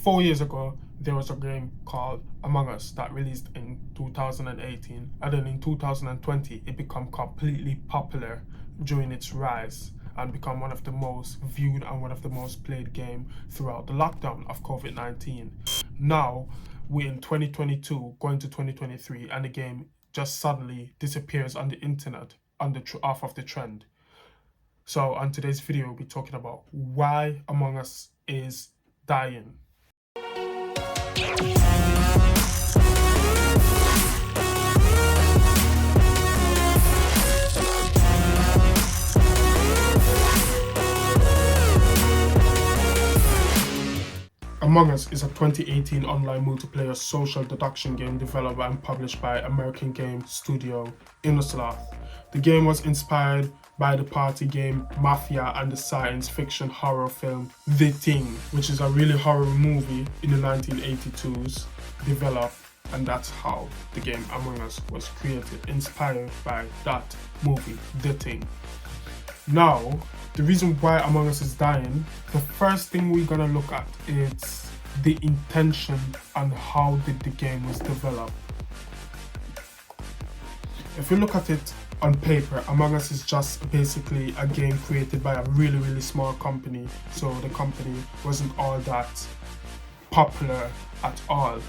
4 years ago, there was a game called Among Us that released in 2018, and then in 2020 it became completely popular during its rise and become one of the most viewed and one of the most played game throughout the lockdown of COVID-19. Now we're in 2022 going to 2023, and the game just suddenly disappears on the internet off of the trend. So on today's video, we'll be talking about why Among Us is dying. Among Us is a 2018 online multiplayer social deduction game developed and published by American game studio Innsersloth. The game was inspired by the party game Mafia and the science fiction horror film The Thing, which is a really horror movie in the 1982s developed, and that's how the game Among Us was created, inspired by that movie The Thing. Now, the reason why Among Us is dying, the first thing we're gonna look at is the intention and how did the game was developed. If you look at it on paper, Among Us is just basically a game created by a really small company, so the company wasn't all that popular at all.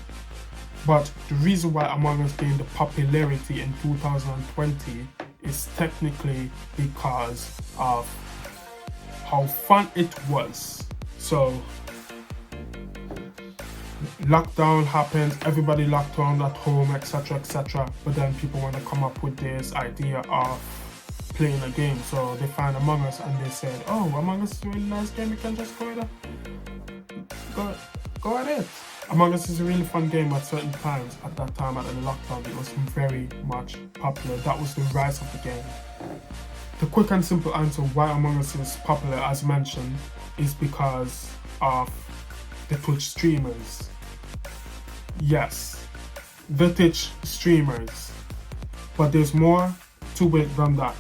But the reason why Among Us gained the popularity in 2020 is technically because of how fun it was. So lockdown happened, everybody locked down at home, etc. But then people want to come up with this idea of playing a game, so they find Among Us and they said, oh, Among Us is a really nice game, you can just go at it. Among Us is a really fun game at certain times. At that time, at the lockdown, it was very much popular. That was the rise of the game. The quick and simple answer why Among Us is popular, as mentioned, is because of the Twitch streamers. Yes, the Twitch streamers. But there's more to it than that.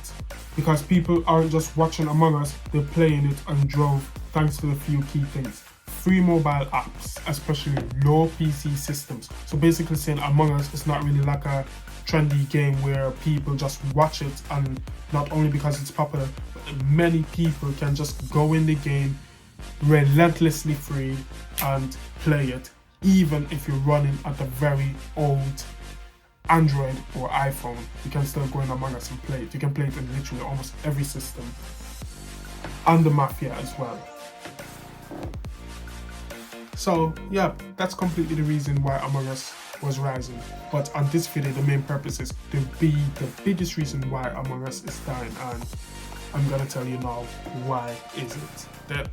Because people aren't just watching Among Us, they're playing it on drove thanks to a few key things. Free mobile apps, especially low PC systems. So basically saying Among Us is not really like a trendy game where people just watch it, and not only because it's popular, but many people can just go in the game relentlessly free and play it, even if you're running at a very old Android or iPhone. You can still go in Among Us and play it. You can play it in literally almost every system, and the Mafia as well. So yeah, that's completely the reason why Among Us was rising. But on this video, the main purpose is to be the biggest reason why Among Us is dying, and I'm gonna tell you now why is it. That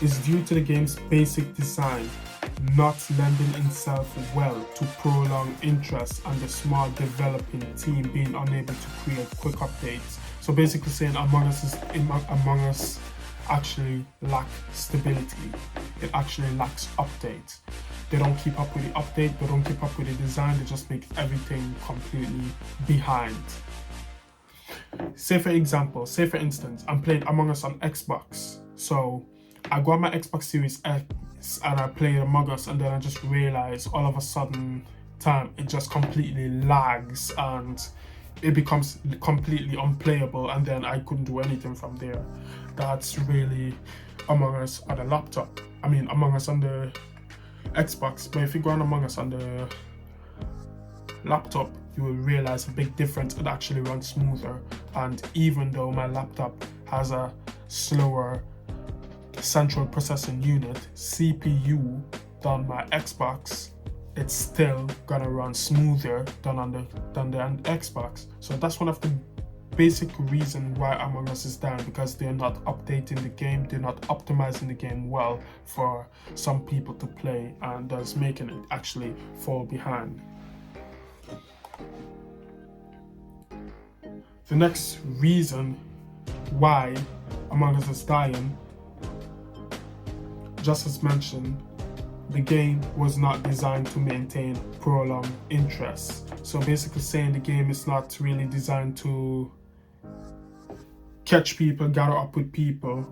is due to the game's basic design not lending itself well to prolonged interest and the small developing team being unable to create quick updates. So basically saying Among Us actually lack stability. It actually lacks updates. They don't keep up with the update, they don't keep up with the design, they just make everything completely behind. Say for instance, I'm playing Among Us on Xbox. So I got my Xbox Series X and I played Among Us, and then I just realized all of a sudden it just completely lags and it becomes completely unplayable, and then I couldn't do anything from there. That's really Among Us on the laptop. I mean Among Us on the Xbox, but if you go on Among Us on the laptop, you will realize a big difference. It actually runs smoother, and even though my laptop has a slower central processing unit, CPU, than my Xbox, it's still gonna run smoother than the Xbox. So that's one of the basic reason why Among Us is down, because they're not updating the game, they're not optimizing the game well for some people to play, and that's making it actually fall behind. The next reason why Among Us is dying, just as mentioned, the game was not designed to maintain prolonged interest. So basically saying the game is not really designed to catch people, gather up with people,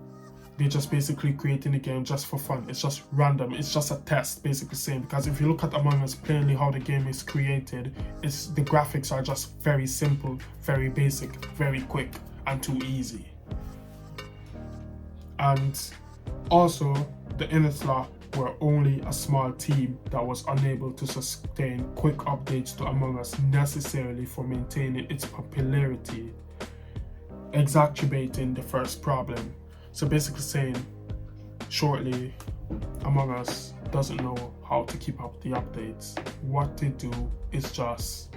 they're just basically creating a game just for fun. It's just random. It's just a test, basically saying, because if you look at Among Us, plainly how the game is created, it's the graphics are just very simple, very basic, very quick, and too easy. And also, the Innsersloth were only a small team that was unable to sustain quick updates to Among Us necessarily for maintaining its popularity, exacerbating the first problem. So basically saying, shortly, Among Us doesn't know how to keep up the updates. What they do is just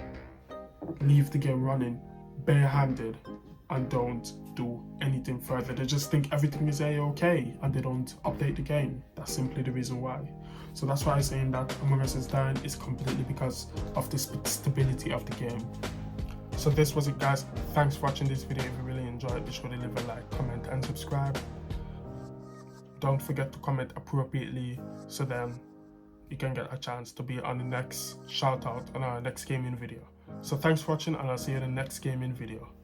leave the game running barehanded and don't do anything further. They just think everything is a-okay and they don't update the game. That's simply the reason why. So that's why I'm saying that Among Us is dying is completely because of the stability of the game. So this was it, guys. Thanks for watching this video. If you really enjoyed, be sure to leave a like, comment and subscribe. Don't forget to comment appropriately so then you can get a chance to be on the next shout out on our next gaming video. So thanks for watching, and I'll see you in the next gaming video.